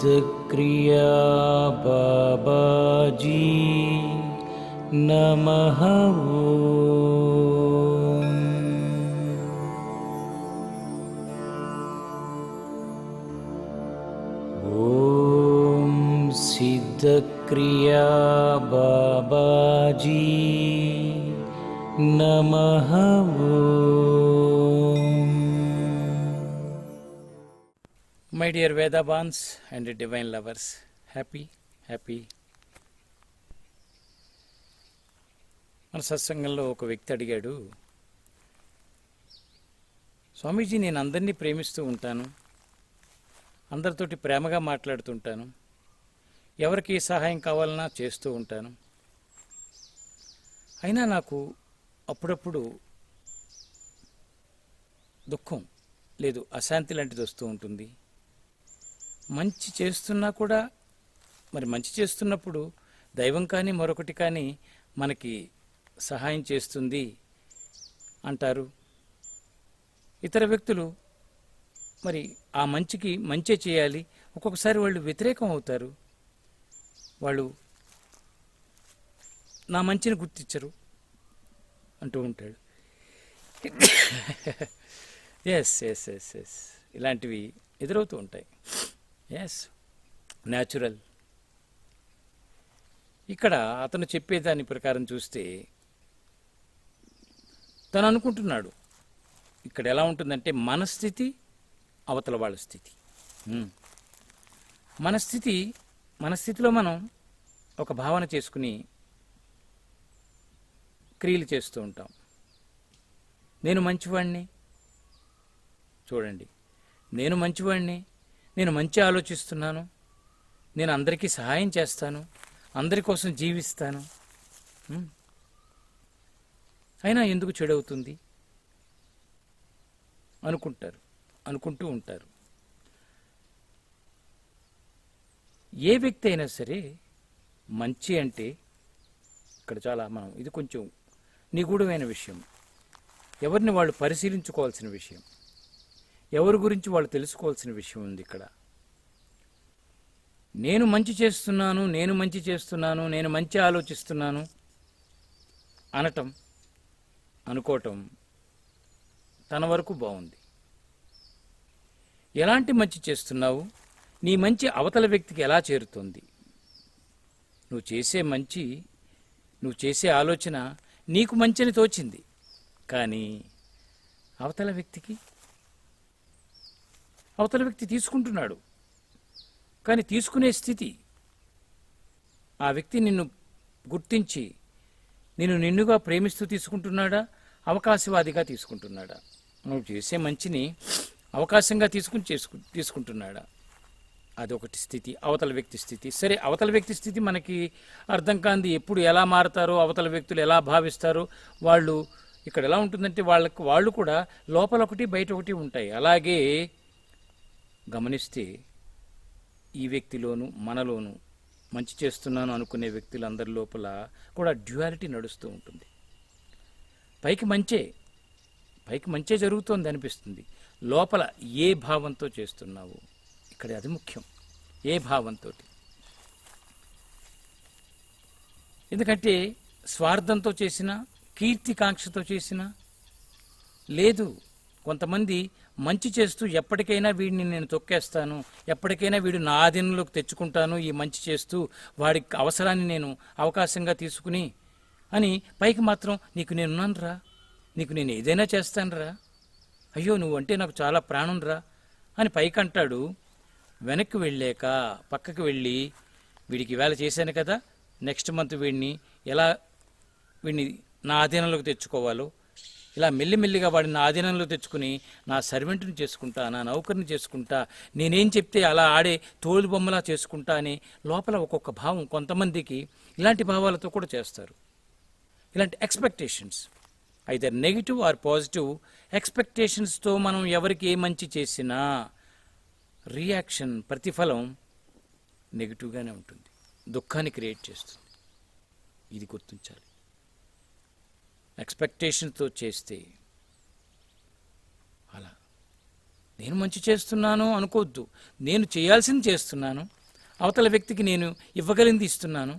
सिद्धक्रिया बाबाजी नमः ॐ सिद्धक्रिया बाबाजी नमः My dear Vedabans and divine lovers, happy. మన సత్సంగంలో ఒక వ్యక్తి అడిగాడు, స్వామీజీ నేను అందరినీ ప్రేమిస్తూ ఉంటాను, అందరితోటి ప్రేమగా మాట్లాడుతుంటాను, ఎవరికి సహాయం కావాలన్నా చేస్తూ ఉంటాను, అయినా నాకు అప్పుడప్పుడు దుఃఖం లేదు అశాంతి లాంటిది వస్తూ ఉంటుంది. మంచి చేస్తున్నా కూడా మరి మంచి చేస్తున్నప్పుడు దైవం కానీ మరొకటి కానీ మనకి సహాయం చేస్తుంది అంటారు. ఇతర వ్యక్తులు మరి ఆ మంచికి మంచే చేయాలి, ఒక్కొక్కసారి వాళ్ళు వ్యతిరేకం అవుతారు, వాళ్ళు నా మంచిని గుర్తించరు అంటూ ఉంటాడు. ఎస్ ఎస్ ఎస్ ఎస్ ఇలాంటివి ఎదురవుతూ ఉంటాయి. Yes natural. ఇక్కడ అతను చెప్పేదాని ప్రకారం చూస్తే తను అనుకుంటున్నాడు ఇక్కడ ఎలా ఉంటుందంటే మన స్థితి అవతల వాళ్ళ స్థితి. మన స్థితిలో మనం ఒక భావన చేసుకుని క్రియలు చేస్తూ ఉంటాం. నేను మంచివాణ్ణి, చూడండి నేను మంచివాణ్ణి, నేను మంచి ఆలోచిస్తున్నాను, నేను అందరికీ సహాయం చేస్తాను, అందరి కోసం జీవిస్తాను, అయినా ఎందుకు చెడవుతుంది అనుకుంటూ ఉంటారు. ఏ వ్యక్తి అయినా సరే మంచి అంటే ఇక్కడ చాలా మనం ఇది కొంచెం నిగూఢమైన విషయం, ఎవరిని వాళ్ళు పరిశీలించుకోవాల్సిన విషయం, ఎవరి గురించి వాళ్ళు తెలుసుకోవాల్సిన విషయం ఉంది ఇక్కడ. నేను మంచి చేస్తున్నాను, నేను మంచి ఆలోచిస్తున్నాను అనుకోవటం తన వరకు బాగుంది. ఎలాంటి మంచి చేస్తున్నావు, నీ మంచి అవతల వ్యక్తికి ఎలా చేరుతుంది? నువ్వు చేసే ఆలోచన నీకు మంచిని తోచింది, కానీ అవతల వ్యక్తి తీసుకుంటున్నాడు, కానీ తీసుకునే స్థితి ఆ వ్యక్తి నిన్ను గుర్తించి నిన్నుగా ప్రేమిస్తూ తీసుకుంటున్నాడా, అవకాశవాదిగా తీసుకుంటున్నాడా? నువ్వు చేసే మంచిని అవకాశంగా తీసుకుంటున్నాడా? అదొకటి స్థితి, అవతల వ్యక్తి స్థితి. సరే, అవతల వ్యక్తి స్థితి మనకి అర్థం కాంది, ఎప్పుడు ఎలా మారతారో, అవతల వ్యక్తులు ఎలా భావిస్తారో, వాళ్ళు ఇక్కడ ఎలా ఉంటుందంటే వాళ్ళు కూడా లోపల ఒకటి బయట ఒకటి ఉంటాయి. అలాగే గమనిస్తే ఈ వ్యక్తిలోను మనలోను మంచి చేస్తున్నాను అనుకునే వ్యక్తులందరి లోపల కూడా డ్యుయాలిటీ నడుస్తూ ఉంటుంది. పైకి మంచే జరుగుతోంది అనిపిస్తుంది, లోపల ఏ భావంతో చేస్తున్నావు, ఇక్కడ అది ముఖ్యం. ఏ భావంతో? ఎందుకంటే స్వార్థంతో చేసినా, కీర్తికాంక్షతో చేసినా లేదు. కొంతమంది మంచి చేస్తూ ఎప్పటికైనా వీడిని నేను తొక్కేస్తాను, ఎప్పటికైనా వీడు నా ఆధీనంలోకి తెచ్చుకుంటాను, ఈ మంచి చేస్తూ వాడి అవసరాన్ని నేను అవకాశంగా తీసుకుని అని పైకి మాత్రం నీకు నేనున్నానురా, నీకు నేను ఏదైనా చేస్తానురా, అయ్యో నువ్వంటే నాకు చాలా ప్రాణం రా అని పైకి అంటాడు. వెనక్కి వెళ్ళాక పక్కకి వెళ్ళి వీడికి ఇవాళ చేశాను కదా, నెక్స్ట్ మంత్ వీడిని నా ఆధీనంలోకి తెచ్చుకోవాలో, ఇలా మెల్లిమెల్లిగా వాడిని నా ఆధీనంలో తెచ్చుకుని నా సర్వెంట్ని చేసుకుంటా, నా నౌకర్ని చేసుకుంటా, నేనేం చెప్తే అలా ఆడే తోలు బొమ్మలా చేసుకుంటా అని లోపల ఒక్కొక్క భావం. కొంతమందికి ఇలాంటి భావాలతో కూడా చేస్తారు. ఇలాంటి expectations, either negative or positive ఎక్స్పెక్టేషన్స్తో మనం ఎవరికి ఏ మంచి చేసినా రియాక్షన్, ప్రతిఫలం నెగిటివ్గానే ఉంటుంది, దుఃఖాన్ని క్రియేట్ చేస్తుంది. ఇది గుర్తించాలి. ఎక్స్పెక్టేషన్తో చేస్తే అలా నేను మంచి చేస్తున్నాను అనుకోవద్దు. నేను చేయాల్సింది చేస్తున్నాను, అవతల వ్యక్తికి నేను ఇవ్వగలిగింది ఇస్తున్నాను,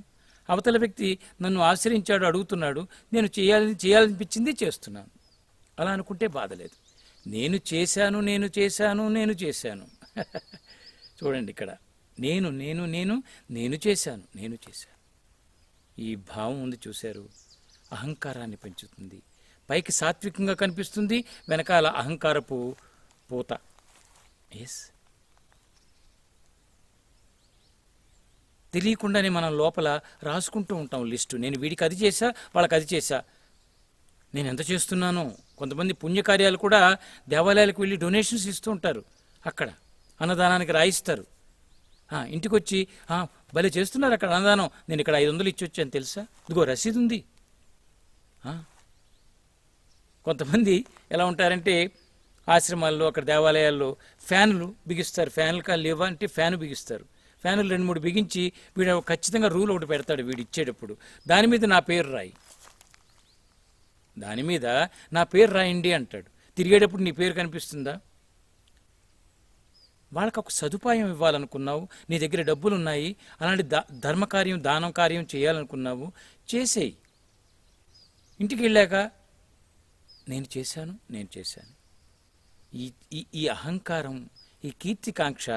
అవతల వ్యక్తి నన్ను ఆశ్రయించాడు, అడుగుతున్నాడు, నేను చేయాలనిపించింది చేస్తున్నాను. అలా అనుకుంటే బాధ లేదు. నేను చేశాను నేను చేశాను నేను చేశాను చూడండి ఇక్కడ నేను నేను నేను నేను చేశాను నేను చేశాను. ఈ భావం ఉంది చూశారు, అహంకారాన్ని పెంచుతుంది. పైకి సాత్వికంగా కనిపిస్తుంది, వెనకాల అహంకారపు పూత. ఎస్, తెలియకుండానే మనం లోపల రాసుకుంటూ ఉంటాం లిస్టు. నేను వీడికి అది చేశా, వాళ్ళకి అది చేశా, నేను ఎంత చేస్తున్నానో. కొంతమంది పుణ్యకార్యాలు కూడా దేవాలయాలకు వెళ్ళి డొనేషన్స్ ఇస్తూ ఉంటారు, అక్కడ అన్నదానానికి రాయిస్తారు. ఇంటికి వచ్చి భలే చేస్తున్నారు అక్కడ అన్నదానం, నేను ఇక్కడ 500 ఇచ్చి వచ్చాను తెలుసా, ఇదిగో రసీదు ఉంది. కొంతమంది ఎలా ఉంటారంటే ఆశ్రమాల్లో అక్కడ దేవాలయాల్లో ఫ్యాన్లు బిగిస్తారు, ఫ్యాన్లు కాదు లేవా అంటే ఫ్యాన్ బిగిస్తారు. ఫ్యాన్లు 2-3 బిగించి వీడు ఖచ్చితంగా రూల్ ఒకటి పెడతాడు వీడు ఇచ్చేటప్పుడు, దాని మీద నా పేరు రాయి, దాని మీద నా పేరు రాయండి అంటాడు. తిరిగేటప్పుడు నీ పేరు కనిపిస్తుందా? వాళ్ళకి ఒక సదుపాయం ఇవ్వాలనుకున్నావు, నీ దగ్గర డబ్బులు ఉన్నాయి, అలాంటి ధర్మకార్యం దానం కార్యం చేయాలనుకున్నావు, చేసేయి. ఇంటికి వెళ్ళాక నేను చేశాను నేను చేశాను. ఈ అహంకారం, ఈ కీర్తికాంక్ష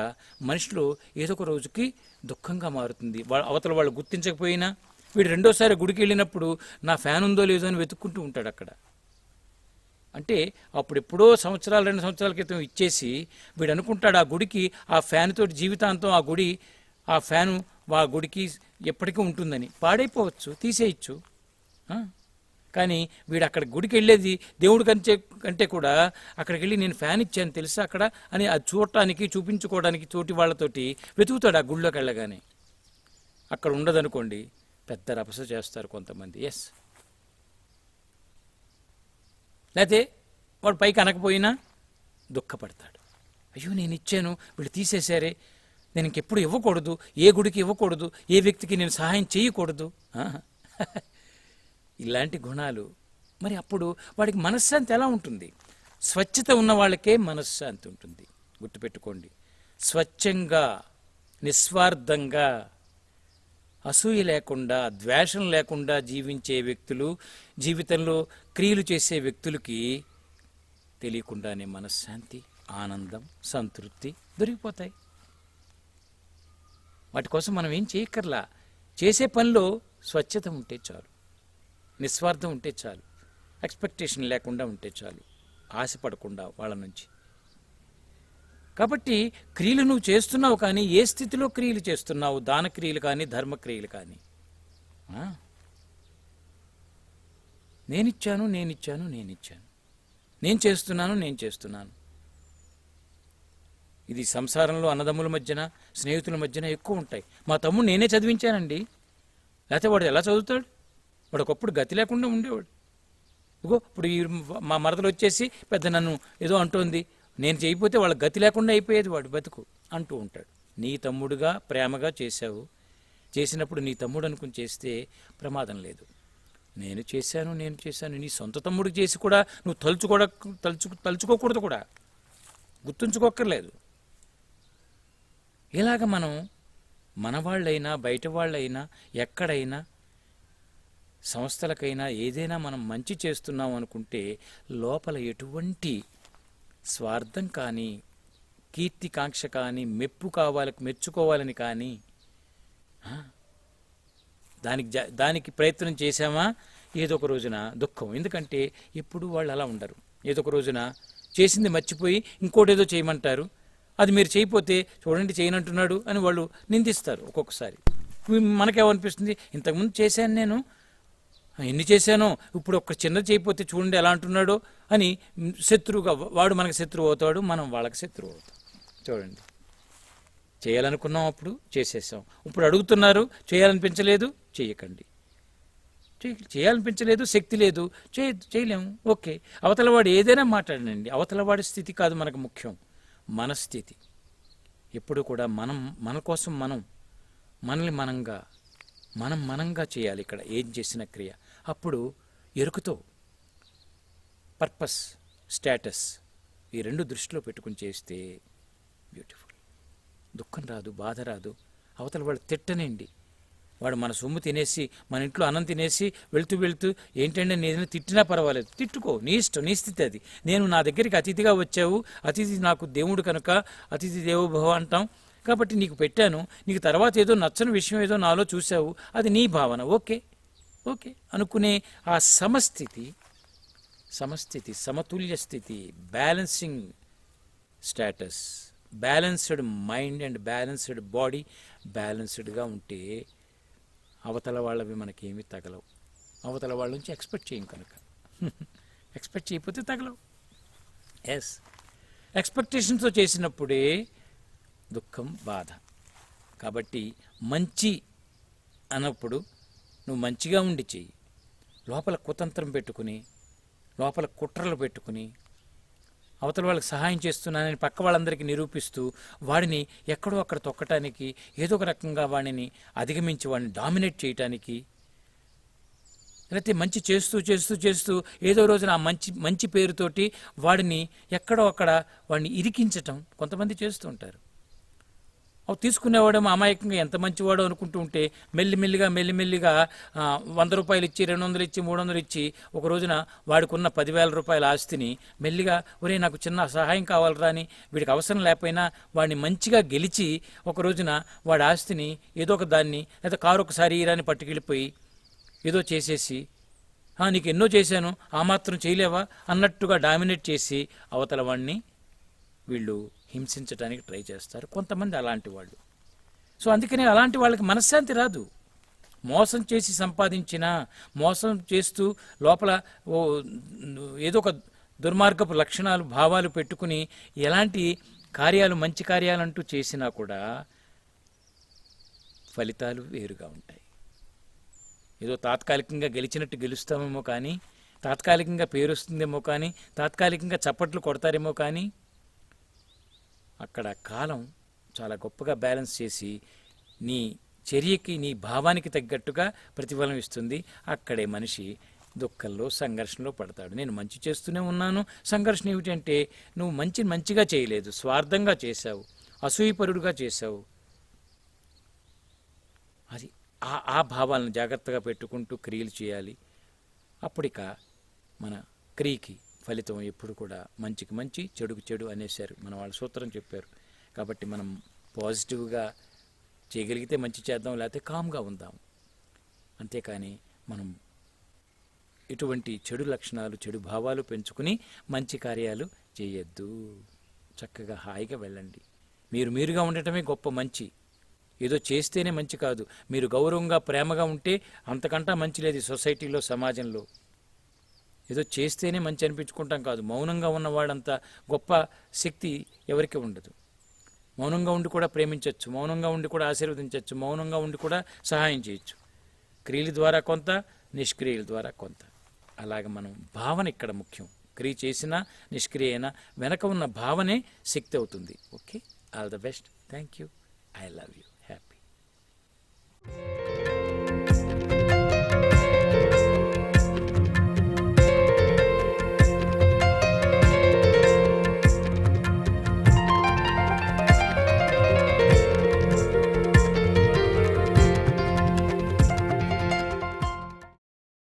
మనిషిలో ఏదో ఒక రోజుకి దుఃఖంగా మారుతుంది. అవతల వాళ్ళు గుర్తించకపోయినా వీడు రెండోసారి గుడికి వెళ్ళినప్పుడు నా ఫ్యాన్ ఉందో లేదో అని వెతుక్కుంటూ ఉంటాడు అక్కడ. అంటే అప్పుడు ఎప్పుడో 2 సంవత్సరాల క్రితం ఇచ్చేసి వీడు అనుకుంటాడు ఆ గుడికి ఆ ఫ్యాన్ తోటి జీవితాంతం ఆ ఫ్యాను ఆ గుడికి ఎప్పటికీ ఉంటుందని. పాడైపోవచ్చు, తీసేయచ్చు. కానీ వీడు అక్కడ గుడికి వెళ్ళేది దేవుడి కంటే కూడా అక్కడికి వెళ్ళి నేను ఫ్యాన్ ఇచ్చాను తెలుసా అక్కడ అని అది చూడటానికి చూపించుకోవడానికి తోటి వాళ్ళతోటి వెతుకుతాడు. ఆ గుడిలోకి వెళ్ళగానే అక్కడ ఉండదనుకోండి, పెద్ద రభస చేస్తారు కొంతమంది. ఎస్, లేకపోతే వాడు పైకి అనకపోయినా దుఃఖపడతాడు. అయ్యో నేను ఇచ్చాను, వీళ్ళు తీసేశారే, నేను ఇంకెప్పుడు ఇవ్వకూడదు, ఏ గుడికి ఇవ్వకూడదు, ఏ వ్యక్తికి నేను సహాయం చేయకూడదు. ఇలాంటి గుణాలు. మరి అప్పుడు వాడికి మనశ్శాంతి ఎలా ఉంటుంది? స్వచ్ఛత ఉన్న వాళ్ళకే మనశ్శాంతి ఉంటుంది. గుర్తుపెట్టుకోండి, స్వచ్ఛంగా నిస్వార్థంగా అసూయ లేకుండా ద్వేషం లేకుండా జీవించే వ్యక్తులు, జీవితంలో క్రియలు చేసే వ్యక్తులకి తెలియకుండానే మనశ్శాంతి, ఆనందం, సంతృప్తి దొరికిపోతాయి. వాటి కోసం మనం ఏం చేయక్కర్లా. చేసే పనిలో స్వచ్ఛత ఉంటే చాలు, నిస్వార్థం ఉంటే చాలు, ఎక్స్పెక్టేషన్ లేకుండా ఉంటే చాలు, ఆశపడకుండా వాళ్ళ నుంచి. కాబట్టి క్రియలు నువ్వు చేస్తున్నావు, కానీ ఏ స్థితిలో క్రియలు చేస్తున్నావు? దానక్రియలు కానీ ధర్మక్రియలు కానీ. నేనిచ్చాను నేనిచ్చాను నేనిచ్చాను, నేను చేస్తున్నాను నేను చేస్తున్నాను. ఇది సంసారంలో అన్నదమ్ముల మధ్యన స్నేహితుల మధ్యన ఎక్కువ ఉంటాయి. మా తమ్ముడు నేనే చదివించానండి, లేకపోతే వాడు ఎలా చదువుతాడు? వాడు ఒకప్పుడు గతి లేకుండా ఉండేవాడు. ఇగో ఇప్పుడు మా మరదలు వచ్చేసి పెద్ద నన్ను ఏదో అంటోంది, నేను చేయకపోతే వాళ్ళ గతి లేకుండా అయిపోయేది వాడు బతుకు అంటూ ఉంటాడు. నీ తమ్ముడుగా ప్రేమగా చేశావు, చేసినప్పుడు నీ తమ్ముడు అనుకుని చేస్తే ప్రమాదం లేదు. నేను చేశాను నేను చేశాను నీ సొంత తమ్ముడికి చేసి కూడా నువ్వు తలుచుకోకూడదు కూడా, గుర్తుంచుకోక్కర్లేదు. ఇలాగ మనం మనవాళ్ళైనా బయట వాళ్ళైనా ఎక్కడైనా సంస్థలకైనా ఏదైనా మనం మంచి చేస్తున్నాం అనుకుంటే లోపల ఎటువంటి స్వార్థం కానీ కీర్తికాంక్ష కానీ మెచ్చుకోవాలని కానీ దానికి ప్రయత్నం చేశామా ఏదో ఒక రోజున దుఃఖం. ఎందుకంటే ఎప్పుడు వాళ్ళు అలా ఉండరు. ఏదో ఒక రోజున చేసింది మర్చిపోయి ఇంకోటేదో చేయమంటారు, అది మీరు చేయకపోతే చూడండి చేయనంటున్నాడు అని వాళ్ళు నిందిస్తారు. ఒక్కొక్కసారి మనకేమనిపిస్తుంది, ఇంతకుముందు చేశాను నేను, ఎన్ని చేశానో, ఇప్పుడు ఒక్క చిన్నది చేయకపోతే చూడండి ఎలా అంటున్నాడో అని శత్రువుగా వాడు మనకు శత్రువు అవుతాడు, మనం వాళ్ళకి శత్రువు అవుతాం. చూడండి, చేయాలనుకున్నాం అప్పుడు చేసేసాం, ఇప్పుడు అడుగుతున్నారు చేయాలనిపించలేదు, చేయకండి. చేయాలనిపించలేదు, శక్తి లేదు, చేయలేము, ఓకే. అవతల వాడు ఏదైనా మాట్లాడనండి, అవతల వాడి స్థితి కాదు మనకు ముఖ్యం, మన స్థితి. ఎప్పుడు కూడా మన కోసం మనల్ని మనంగా చేయాలి. ఇక్కడ ఏం చేసిన క్రియ అప్పుడు ఎరుకుతో పర్పస్, స్టేటస్, ఈ రెండు దృష్టిలో పెట్టుకుని చేస్తే బ్యూటిఫుల్. దుఃఖం రాదు, బాధ రాదు. అవతల వాడు తిట్టనండి, వాడు మన సొమ్ము తినేసి, మన ఇంట్లో అన్నం తినేసి వెళ్తూ ఏంటంటే నేను తిట్టినా పర్వాలేదు, తిట్టుకో, నీ ఇష్టం, నీ స్థితి అది. నేను నా దగ్గరికి అతిథిగా వచ్చావు, అతిథి నాకు దేవుడు కనుక అతిథి దేవోభవ అంటాం, కాబట్టి నీకు పెట్టాను, నీకు తర్వాత ఏదో నచ్చని విషయం ఏదో నాలో చూసావు, అది నీ భావన, ఓకే ఓకే అనుకునే ఆ సమస్థితి, సమతుల్య స్థితి, balancing status, balanced mind and balanced body, బ్యాలెన్స్డ్గా ఉంటే అవతల వాళ్ళవి మనకేమీ తగలవు. అవతల వాళ్ళ నుంచి ఎక్స్పెక్ట్ చేయం కనుక. ఎక్స్పెక్ట్ చేయకపోతే తగలవు. ఎస్, ఎక్స్పెక్టేషన్స్తో చేసినప్పుడే దుఃఖం, బాధ. కాబట్టి మంచి అన్నప్పుడు నువ్వు మంచిగా ఉండి చెయ్యి. లోపల కుతంత్రం పెట్టుకుని, లోపల కుట్రలు పెట్టుకుని, అవతల వాళ్ళకి సహాయం చేస్తున్నానని పక్క వాళ్ళందరికీ నిరూపిస్తూ వాడిని ఎక్కడో అక్కడ తొక్కటానికి, ఏదో ఒక రకంగా వాడిని అధిగమించి వాడిని డామినేట్ చేయటానికి, లేకపోతే మంచి చేస్తూ ఏదో రోజున ఆ మంచి పేరుతోటి వాడిని ఎక్కడో అక్కడ వాడిని ఇరికించటం కొంతమంది చేస్తూ ఉంటారు. అవి తీసుకునేవాడేమో అమాయకంగా ఎంత మంచివాడో అనుకుంటూ ఉంటే మెల్లిమెల్లిగా 100 రూపాయలు ఇచ్చి, 200 ఇచ్చి, 300 ఇచ్చి ఒక రోజున వాడికున్న 10,000 రూపాయల ఆస్తిని మెల్లిగా, ఒరే నాకు చిన్న సహాయం కావాలరా అని వీడికి అవసరం లేకపోయినా వాడిని మంచిగా గెలిచి ఒక రోజున వాడి ఆస్తిని ఏదో ఒక దాన్ని, లేదా కారు ఒకసారి ఇరాని పట్టుకెళ్ళిపోయి ఏదో చేసేసి, నీకు ఎన్నో చేశాను ఆ మాత్రం చేయలేవా అన్నట్టుగా డామినేట్ చేసి అవతల వాడిని వీళ్ళు హింసించడానికి ట్రై చేస్తారు కొంతమంది అలాంటి వాళ్ళు. సో అందుకనే అలాంటి వాళ్ళకి మనశ్శాంతి రాదు. మోసం చేసి సంపాదించినా, మోసం చేస్తూ లోపల ఏదో ఒక దుర్మార్గపు లక్షణాలు, భావాలు పెట్టుకుని ఎలాంటి కార్యాలు, మంచి కార్యాలంటూ చేసినా కూడా ఫలితాలు వేరుగా ఉంటాయి. ఏదో తాత్కాలికంగా గెలిచినట్టు గెలుస్తామేమో కానీ, తాత్కాలికంగా పేరు వస్తుందేమో కానీ, తాత్కాలికంగా చప్పట్లు కొడతారేమో కానీ, అక్కడ కాలం చాలా గొప్పగా బ్యాలెన్స్ చేసి నీ చర్యకి, నీ భావానికి తగ్గట్టుగా ప్రతిఫలం ఇస్తుంది. అక్కడే మనిషి దుఃఖంలో, సంఘర్షణలో పడతాడు. నేను మంచి చేస్తూనే ఉన్నాను, సంఘర్షణ ఏమిటంటే నువ్వు మంచిగా చేయలేదు, స్వార్థంగా చేశావు, అసూయపరుడుగా చేశావు. అది ఆ భావాలను జాగ్రత్తగా పెట్టుకుంటూ క్రియలు చేయాలి. అప్పుడిక మన క్రియకి ఫలితం ఎప్పుడు కూడా మంచికి మంచి, చెడుకు చెడు అనేసారు మన వాళ్ళు, సూత్రం చెప్పారు. కాబట్టి మనం పాజిటివ్గా చేయగలిగితే మంచి చేద్దాం, లేకపోతే కామ్గా ఉందాం. అంతేకాని మనం ఇటువంటి చెడు లక్షణాలు, చెడు భావాలు పెంచుకుని మంచి కార్యాలు చేయొద్దు. చక్కగా హాయిగా వెళ్ళండి. మీరుగా ఉండటమే గొప్ప మంచి. ఏదో చేస్తేనే మంచి కాదు. మీరు గౌరవంగా, ప్రేమగా ఉంటే అంతకంటా మంచి లేదు ఈ సొసైటీలో, సమాజంలో. ఏదో చేస్తేనే మంచి అనిపించుకుంటాం కాదు. మౌనంగా ఉన్నవాడంత గొప్ప శక్తి ఎవరికి ఉండదు. మౌనంగా ఉండి కూడా ప్రేమించవచ్చు, మౌనంగా ఉండి కూడా ఆశీర్వదించవచ్చు, మౌనంగా ఉండి కూడా సహాయం చేయొచ్చు. క్రియల ద్వారా కొంత, నిష్క్రియల ద్వారా కొంత. అలాగే మనం భావన ఇక్కడ ముఖ్యం. క్రియ చేసినా, నిష్క్రియ అయినా వెనక ఉన్న భావనే శక్తి అవుతుంది. Okay, all the best. Thank you. I love you. Happy.